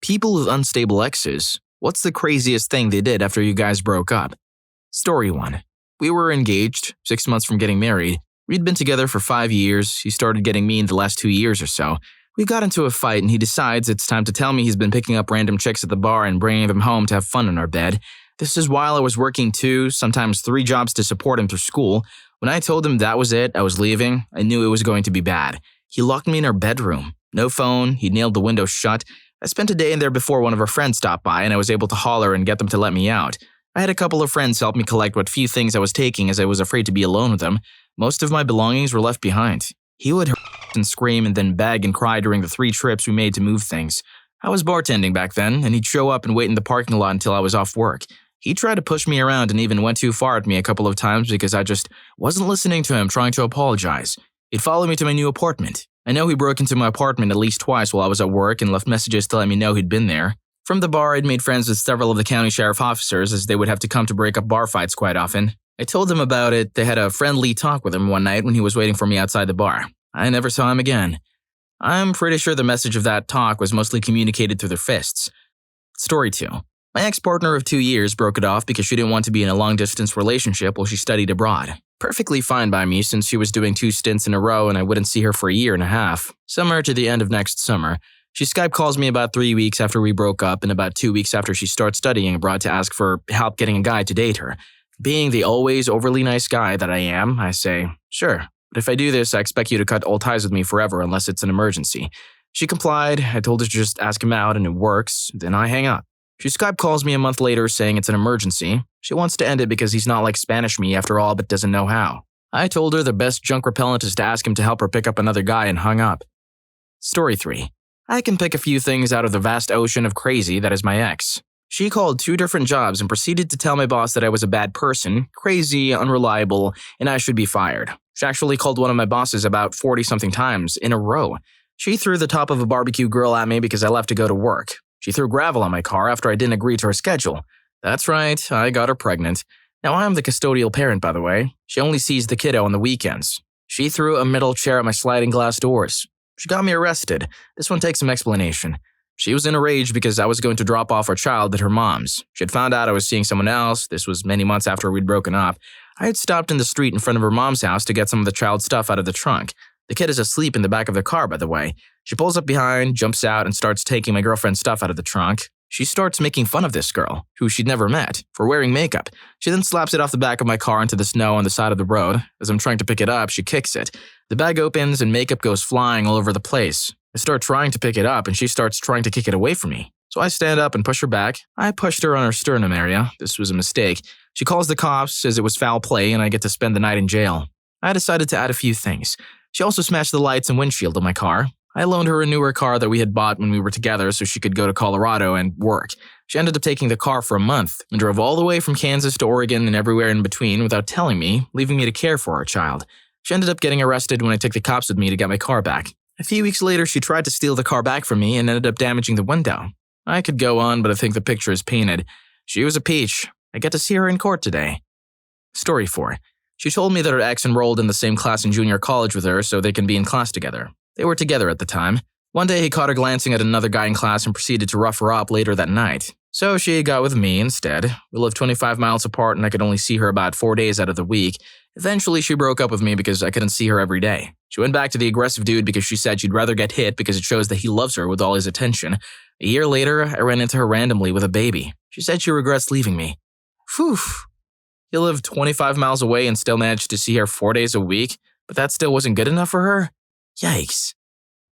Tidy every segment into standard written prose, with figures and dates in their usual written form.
People with unstable exes, what's the craziest thing they did after you guys broke up? Story 1. We were engaged, 6 months from getting married. We'd been together for 5 years. He started getting me in the last 2 years or so. We got into a fight and he decides it's time to tell me he's been picking up random chicks at the bar and bringing them home to have fun in our bed. This is while I was working 2, sometimes 3 jobs to support him through school. When I told him that was it, I was leaving, I knew it was going to be bad. He locked me in our bedroom. No phone, he nailed the window shut. I spent a day in there before one of our friends stopped by and I was able to holler and get them to let me out. I had a couple of friends help me collect what few things I was taking as I was afraid to be alone with them. Most of my belongings were left behind. He would and scream and then beg and cry during the 3 trips we made to move things. I was bartending back then, and he'd show up and wait in the parking lot until I was off work. He tried to push me around and even went too far at me a couple of times because I just wasn't listening to him trying to apologize. He'd follow me to my new apartment. I know he broke into my apartment at least twice while I was at work and left messages to let me know he'd been there. From the bar, I'd made friends with several of the county sheriff officers as they would have to come to break up bar fights quite often. I told them about it. They had a friendly talk with him one night when he was waiting for me outside the bar. I never saw him again. I'm pretty sure the message of that talk was mostly communicated through their fists. Story 2. My ex-partner of 2 years broke it off because she didn't want to be in a long-distance relationship while she studied abroad. Perfectly fine by me since she was doing 2 stints in a row and I wouldn't see her for a year and a half. Somewhere to the end of next summer, she Skype calls me about 3 weeks after we broke up and about 2 weeks after she starts studying abroad to ask for help getting a guy to date her. Being the always overly nice guy that I am, I say, sure, but if I do this, I expect you to cut all ties with me forever unless it's an emergency. She complied. I told her to just ask him out and it works. Then I hang up. She Skype calls me a month later saying it's an emergency. She wants to end it because he's not like Spanish me after all but doesn't know how. I told her the best junk repellent is to ask him to help her pick up another guy and hung up. Story 3. I can pick a few things out of the vast ocean of crazy that is my ex. She called 2 different jobs and proceeded to tell my boss that I was a bad person, crazy, unreliable, and I should be fired. She actually called one of my bosses about 40-something times in a row. She threw the top of a barbecue grill at me because I left to go to work. She threw gravel on my car after I didn't agree to her schedule. That's right, I got her pregnant. Now I'm the custodial parent, by the way. She only sees the kiddo on the weekends. She threw a metal chair at my sliding glass doors. She got me arrested. This one takes some explanation. She was in a rage because I was going to drop off our child at her mom's. She had found out I was seeing someone else. This was many months after we'd broken up. I had stopped in the street in front of her mom's house to get some of the child's stuff out of the trunk. The kid is asleep in the back of the car, by the way. She pulls up behind, jumps out, and starts taking my girlfriend's stuff out of the trunk. She starts making fun of this girl, who she'd never met, for wearing makeup. She then slaps it off the back of my car into the snow on the side of the road. As I'm trying to pick it up, she kicks it. The bag opens and makeup goes flying all over the place. I start trying to pick it up and she starts trying to kick it away from me. So I stand up and push her back. I pushed her on her sternum area. This was a mistake. She calls the cops, says it was foul play, and I get to spend the night in jail. I decided to add a few things. She also smashed the lights and windshield of my car. I loaned her a newer car that we had bought when we were together so she could go to Colorado and work. She ended up taking the car for a month and drove all the way from Kansas to Oregon and everywhere in between without telling me, leaving me to care for our child. She ended up getting arrested when I took the cops with me to get my car back. A few weeks later, she tried to steal the car back from me and ended up damaging the window. I could go on, but I think the picture is painted. She was a peach. I get to see her in court today. Story 4. She told me that her ex enrolled in the same class in junior college with her so they can be in class together. They were together at the time. One day he caught her glancing at another guy in class and proceeded to rough her up later that night. So she got with me instead. We lived 25 miles apart and I could only see her about 4 days out of the week. Eventually she broke up with me because I couldn't see her every day. She went back to the aggressive dude because she said she'd rather get hit because it shows that he loves her with all his attention. A year later, I ran into her randomly with a baby. She said she regrets leaving me. Phew. He lived 25 miles away and still managed to see her 4 days a week, but that still wasn't good enough for her? Yikes.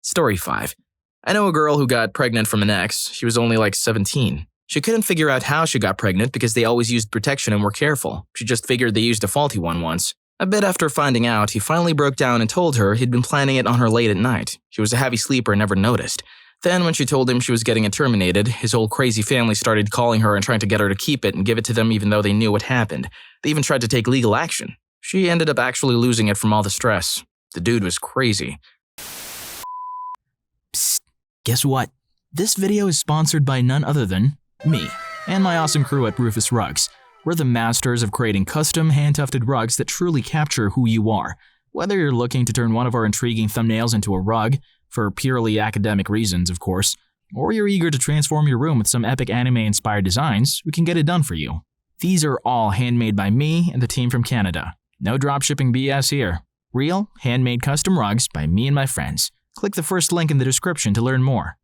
Story 5. I know a girl who got pregnant from an ex. She was only like 17. She couldn't figure out how she got pregnant because they always used protection and were careful. She just figured they used a faulty one once. A bit after finding out, he finally broke down and told her he'd been planning it on her late at night. She was a heavy sleeper and never noticed. Then when she told him she was getting it terminated, his whole crazy family started calling her and trying to get her to keep it and give it to them even though they knew what happened. They even tried to take legal action. She ended up actually losing it from all the stress. The dude was crazy. Psst, guess what? This video is sponsored by none other than me and my awesome crew at Rufus Rugs. We're the masters of creating custom, hand-tufted rugs that truly capture who you are. Whether you're looking to turn one of our intriguing thumbnails into a rug, for purely academic reasons, of course, or you're eager to transform your room with some epic anime-inspired designs, we can get it done for you. These are all handmade by me and the team from Canada. No dropshipping BS here. Real, handmade custom rugs by me and my friends. Click the first link in the description to learn more.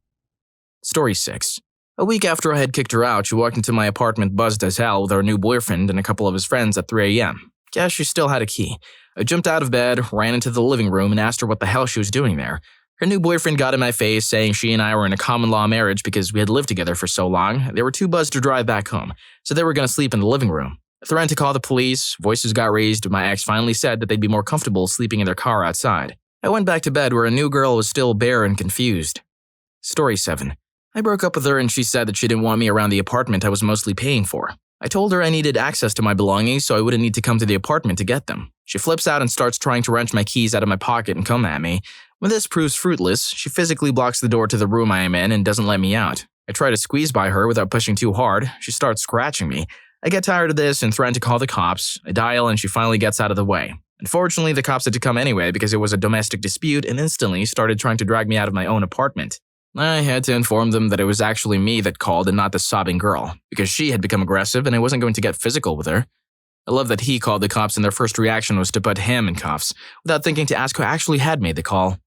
Story 6. A week after I had kicked her out, she walked into my apartment buzzed as hell with her new boyfriend and a couple of his friends at 3 a.m. Guess she still had a key. I jumped out of bed, ran into the living room, and asked her what the hell she was doing there. Her new boyfriend got in my face, saying she and I were in a common-law marriage because we had lived together for so long. They were too buzzed to drive back home, so they were going to sleep in the living room. I threatened to call the police, voices got raised, but my ex finally said that they'd be more comfortable sleeping in their car outside. I went back to bed where a new girl was still bare and confused. Story 7. I broke up with her and she said that she didn't want me around the apartment I was mostly paying for. I told her I needed access to my belongings so I wouldn't need to come to the apartment to get them. She flips out and starts trying to wrench my keys out of my pocket and come at me. When this proves fruitless, she physically blocks the door to the room I am in and doesn't let me out. I try to squeeze by her without pushing too hard. She starts scratching me. I get tired of this and threaten to call the cops. I dial and she finally gets out of the way. Unfortunately, the cops had to come anyway because it was a domestic dispute and instantly started trying to drag me out of my own apartment. I had to inform them that it was actually me that called and not the sobbing girl, because she had become aggressive and I wasn't going to get physical with her. I love that he called the cops and their first reaction was to put him in cuffs, without thinking to ask who actually had made the call.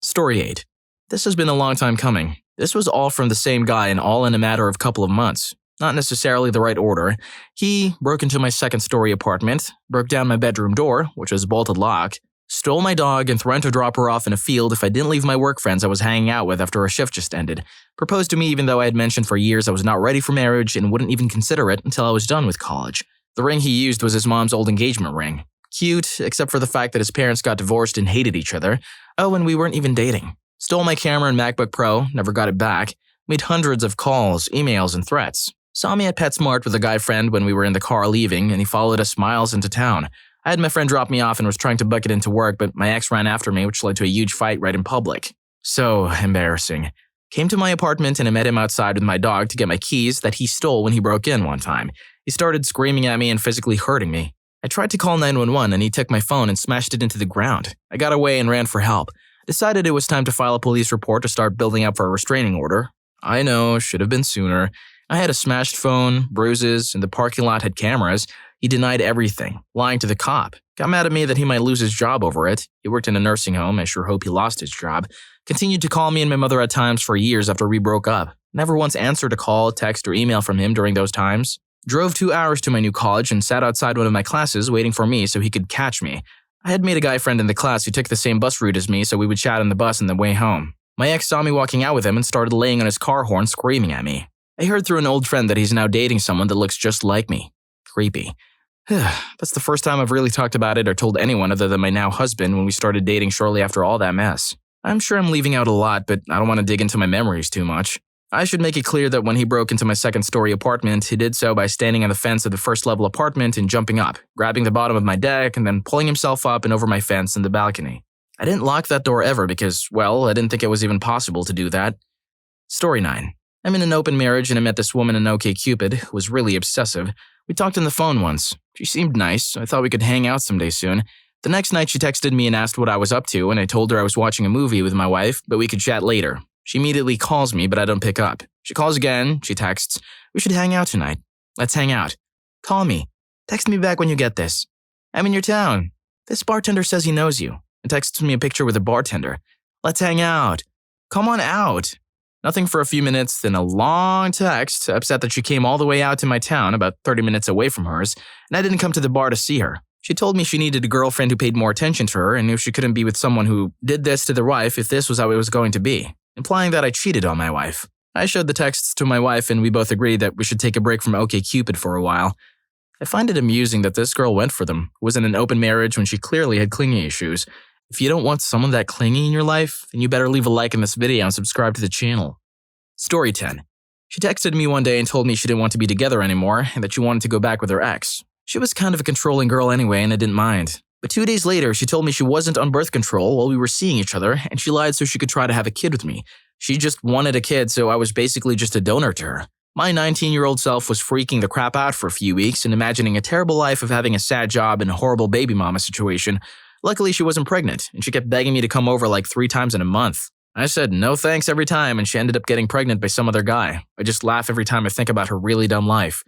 Story 8. This has been a long time coming. This was all from the same guy and all in a matter of a couple of months. Not necessarily the right order. He broke into my second-story apartment, broke down my bedroom door, which was bolted locked, stole my dog and threatened to drop her off in a field if I didn't leave my work friends I was hanging out with after a shift just ended, proposed to me even though I had mentioned for years I was not ready for marriage and wouldn't even consider it until I was done with college. The ring he used was his mom's old engagement ring. Cute, except for the fact that his parents got divorced and hated each other. Oh, and we weren't even dating. Stole my camera and MacBook Pro, never got it back. Made hundreds of calls, emails, and threats. Saw me at PetSmart with a guy friend when we were in the car leaving, and he followed us miles into town. I had my friend drop me off and was trying to book it into work, but my ex ran after me, which led to a huge fight right in public. So embarrassing. Came to my apartment and I met him outside with my dog to get my keys that he stole when he broke in one time. He started screaming at me and physically hurting me. I tried to call 911 and he took my phone and smashed it into the ground. I got away and ran for help. Decided it was time to file a police report to start building up for a restraining order. I know, should have been sooner. I had a smashed phone, bruises, and the parking lot had cameras. He denied everything, lying to the cop. Got mad at me that he might lose his job over it. He worked in a nursing home. I sure hope he lost his job. Continued to call me and my mother at times for years after we broke up. Never once answered a call, text, or email from him during those times. Drove 2 hours to my new college and sat outside one of my classes waiting for me so he could catch me. I had made a guy friend in the class who took the same bus route as me so we would chat on the bus on the way home. My ex saw me walking out with him and started laying on his car horn screaming at me. I heard through an old friend that he's now dating someone that looks just like me. Creepy. That's the first time I've really talked about it or told anyone other than my now husband when we started dating shortly after all that mess. I'm sure I'm leaving out a lot, but I don't want to dig into my memories too much. I should make it clear that when he broke into my second-story apartment, he did so by standing on the fence of the first-level apartment and jumping up, grabbing the bottom of my deck, and then pulling himself up and over my fence in the balcony. I didn't lock that door ever because, well, I didn't think it was even possible to do that. Story 9. I'm in an open marriage and I met this woman in OkCupid who was really obsessive. We talked on the phone once. She seemed nice, so I thought we could hang out someday soon. The next night she texted me and asked what I was up to, and I told her I was watching a movie with my wife, but we could chat later. She immediately calls me, but I don't pick up. She calls again, she texts, "We should hang out tonight. Let's hang out. Call me. Text me back when you get this. I'm in your town. This bartender says he knows you," and texts me a picture with a bartender. "Let's hang out. Come on out." Nothing for a few minutes, then a long text, upset that she came all the way out to my town, about 30 minutes away from hers, and I didn't come to the bar to see her. She told me she needed a girlfriend who paid more attention to her and knew she couldn't be with someone who did this to their wife if this was how it was going to be, implying that I cheated on my wife. I showed the texts to my wife and we both agreed that we should take a break from OkCupid for a while. I find it amusing that this girl went for them, was in an open marriage when she clearly had clingy issues. If you don't want someone that clingy in your life, then you better leave a like in this video and subscribe to the channel. Story 10. She texted me one day and told me she didn't want to be together anymore and that she wanted to go back with her ex. She was kind of a controlling girl anyway and I didn't mind. But 2 days later, she told me she wasn't on birth control while we were seeing each other and she lied so she could try to have a kid with me. She just wanted a kid, so I was basically just a donor to her. My 19-year-old self was freaking the crap out for a few weeks and imagining a terrible life of having a sad job and a horrible baby mama situation. Luckily, she wasn't pregnant and she kept begging me to come over like 3 times in a month. I said no thanks every time, and she ended up getting pregnant by some other guy. I just laugh every time I think about her really dumb life.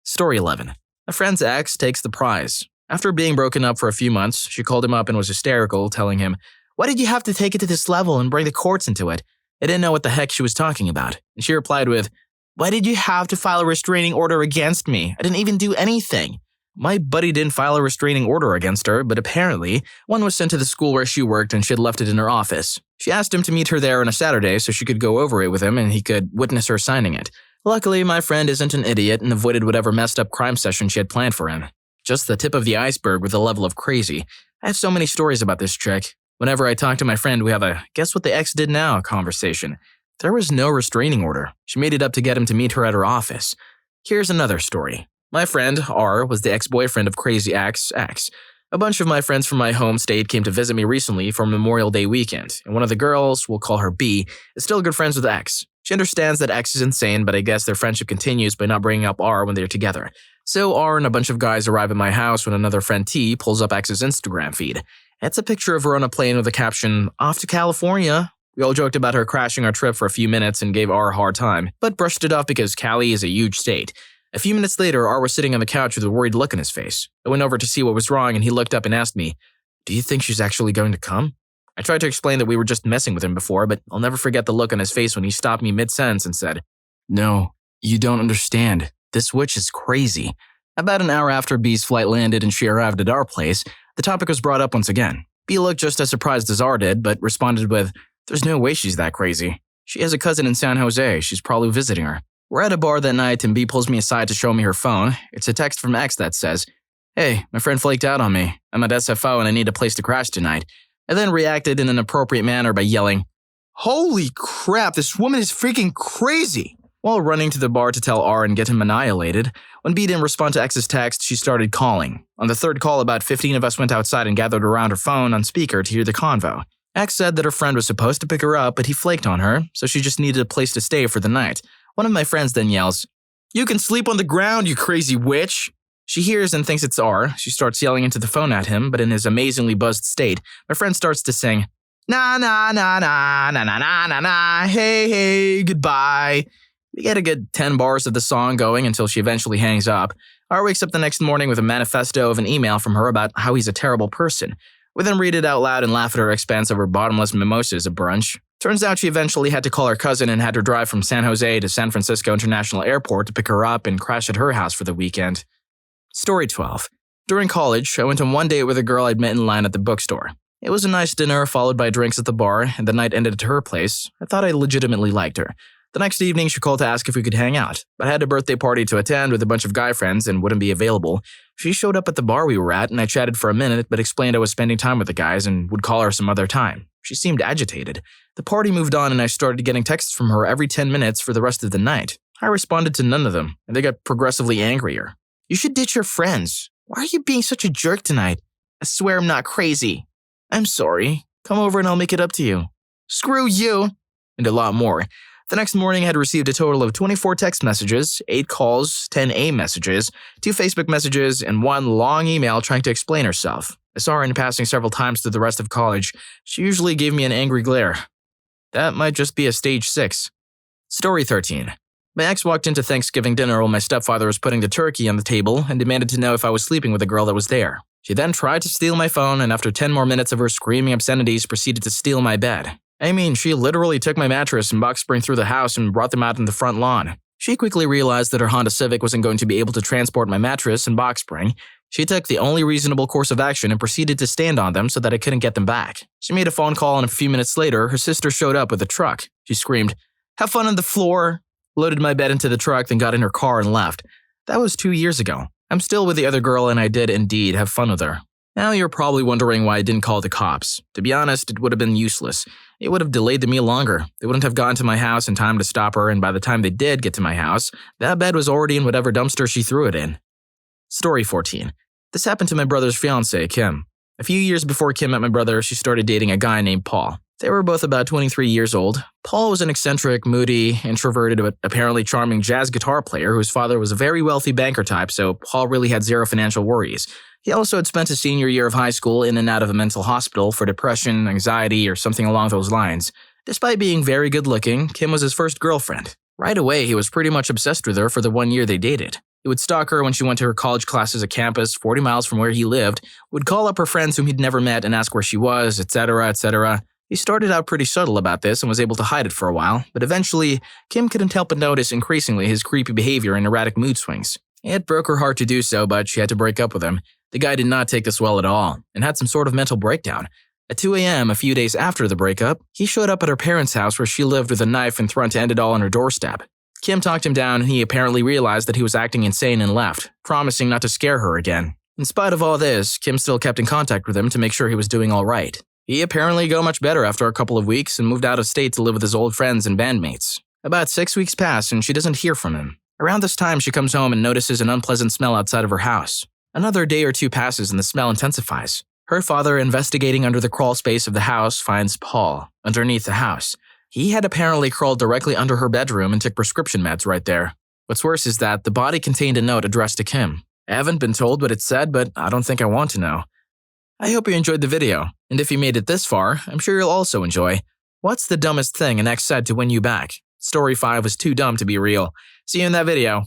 Story 11. A friend's ex takes the prize. After being broken up for a few months, she called him up and was hysterical, telling him, "Why did you have to take it to this level and bring the courts into it?" I didn't know what the heck she was talking about. And she replied with, "Why did you have to file a restraining order against me? I didn't even do anything." My buddy didn't file a restraining order against her, but apparently, one was sent to the school where she worked and she had left it in her office. She asked him to meet her there on a Saturday so she could go over it with him and he could witness her signing it. Luckily, my friend isn't an idiot and avoided whatever messed up crime session she had planned for him. Just the tip of the iceberg with the level of crazy. I have so many stories about this chick. Whenever I talk to my friend, we have a "guess what the ex did now" conversation. There was no restraining order. She made it up to get him to meet her at her office. Here's another story. My friend, R, was the ex-boyfriend of Crazy X. A bunch of my friends from my home state came to visit me recently for Memorial Day weekend, and one of the girls, we'll call her B, is still good friends with X. She understands that X is insane, but I guess their friendship continues by not bringing up R when they're together. So R and a bunch of guys arrive at my house when another friend T pulls up X's Instagram feed. It's a picture of her on a plane with the caption, "Off to California." We all joked about her crashing our trip for a few minutes and gave R a hard time, but brushed it off because Cali is a huge state. A few minutes later, R was sitting on the couch with a worried look on his face. I went over to see what was wrong and he looked up and asked me, "Do you think she's actually going to come?" I tried to explain that we were just messing with him before, but I'll never forget the look on his face when he stopped me mid-sentence and said, "No, you don't understand. This witch is crazy." About an hour after B's flight landed and she arrived at our place, the topic was brought up once again. B looked just as surprised as R did, but responded with, "There's no way she's that crazy. She has a cousin in San Jose. She's probably visiting her." We're at a bar that night and B pulls me aside to show me her phone. It's a text from X that says, "Hey, my friend flaked out on me. I'm at SFO and I need a place to crash tonight." I then reacted in an appropriate manner by yelling, "Holy crap, this woman is freaking crazy!" while running to the bar to tell R and get him annihilated. When B didn't respond to X's text, she started calling. On the third call, about 15 of us went outside and gathered around her phone on speaker to hear the convo. X said that her friend was supposed to pick her up, but he flaked on her, so she just needed a place to stay for the night. One of my friends then yells, "You can sleep on the ground, you crazy witch!" She hears and thinks it's R. She starts yelling into the phone at him, but in his amazingly buzzed state, my friend starts to sing, "Na na na na na na na na na, hey hey, goodbye." We get a good 10 bars of the song going until she eventually hangs up. R wakes up the next morning with a manifesto of an email from her about how he's a terrible person. We then read it out loud and laugh at her expense over bottomless mimosas at brunch. Turns out she eventually had to call her cousin and had her drive from San Jose to San Francisco International Airport to pick her up and crash at her house for the weekend. Story 12. During college, I went on one date with a girl I'd met in line at the bookstore. It was a nice dinner followed by drinks at the bar, and the night ended at her place. I thought I legitimately liked her. The next evening, she called to ask if we could hang out, but I had a birthday party to attend with a bunch of guy friends and wouldn't be available. She showed up at the bar we were at, and I chatted for a minute, but explained I was spending time with the guys and would call her some other time. She seemed agitated. The party moved on, and I started getting texts from her every 10 minutes for the rest of the night. I responded to none of them, and they got progressively angrier. "You should ditch your friends. Why are you being such a jerk tonight? I swear I'm not crazy." "I'm sorry. Come over and I'll make it up to you." "Screw you." And a lot more. The next morning, I had received a total of 24 text messages, 8 calls, 10 A messages, 2 Facebook messages, and 1 long email trying to explain herself. I saw her in passing several times through the rest of college. She usually gave me an angry glare. That might just be a stage 6. Story 13. My ex walked into Thanksgiving dinner while my stepfather was putting the turkey on the table and demanded to know if I was sleeping with a girl that was there. She then tried to steal my phone, and after 10 more minutes of her screaming obscenities, proceeded to steal my bed. I mean, she literally took my mattress and box spring through the house and brought them out in the front lawn. She quickly realized that her Honda Civic wasn't going to be able to transport my mattress and box spring. She took the only reasonable course of action and proceeded to stand on them so that I couldn't get them back. She made a phone call, and a few minutes later, her sister showed up with a truck. She screamed, "Have fun on the floor," loaded my bed into the truck, then got in her car and left. That was 2 years ago. I'm still with the other girl, and I did indeed have fun with her. Now you're probably wondering why I didn't call the cops. To be honest, it would have been useless. It would have delayed the meal longer. They wouldn't have gotten to my house in time to stop her, and by the time they did get to my house, that bed was already in whatever dumpster she threw it in. Story 14. This happened to my brother's fiancée, Kim. A few years before Kim met my brother, she started dating a guy named Paul. They were both about 23 years old. Paul was an eccentric, moody, introverted, but apparently charming jazz guitar player whose father was a very wealthy banker type, so Paul really had zero financial worries. He also had spent his senior year of high school in and out of a mental hospital for depression, anxiety, or something along those lines. Despite being very good looking, Kim was his first girlfriend. Right away, he was pretty much obsessed with her for the 1 year they dated. He would stalk her when she went to her college classes at campus 40 miles from where he lived, would call up her friends whom he'd never met and ask where she was, etc., etc. He started out pretty subtle about this and was able to hide it for a while, but eventually, Kim couldn't help but notice increasingly his creepy behavior and erratic mood swings. It broke her heart to do so, but she had to break up with him. The guy did not take this well at all, and had some sort of mental breakdown. At 2 a.m., a few days after the breakup, he showed up at her parents' house where she lived with a knife and threatened to end it all on her doorstep. Kim talked him down and he apparently realized that he was acting insane and left, promising not to scare her again. In spite of all this, Kim still kept in contact with him to make sure he was doing all right. He apparently got much better after a couple of weeks and moved out of state to live with his old friends and bandmates. About 6 weeks pass and she doesn't hear from him. Around this time, she comes home and notices an unpleasant smell outside of her house. Another day or two passes and the smell intensifies. Her father, investigating under the crawl space of the house, finds Paul underneath the house. He had apparently crawled directly under her bedroom and took prescription meds right there. What's worse is that the body contained a note addressed to Kim. I haven't been told what it said, but I don't think I want to know. I hope you enjoyed the video, and if you made it this far, I'm sure you'll also enjoy. What's the dumbest thing an ex said to win you back? Story 5 was too dumb to be real. See you in that video.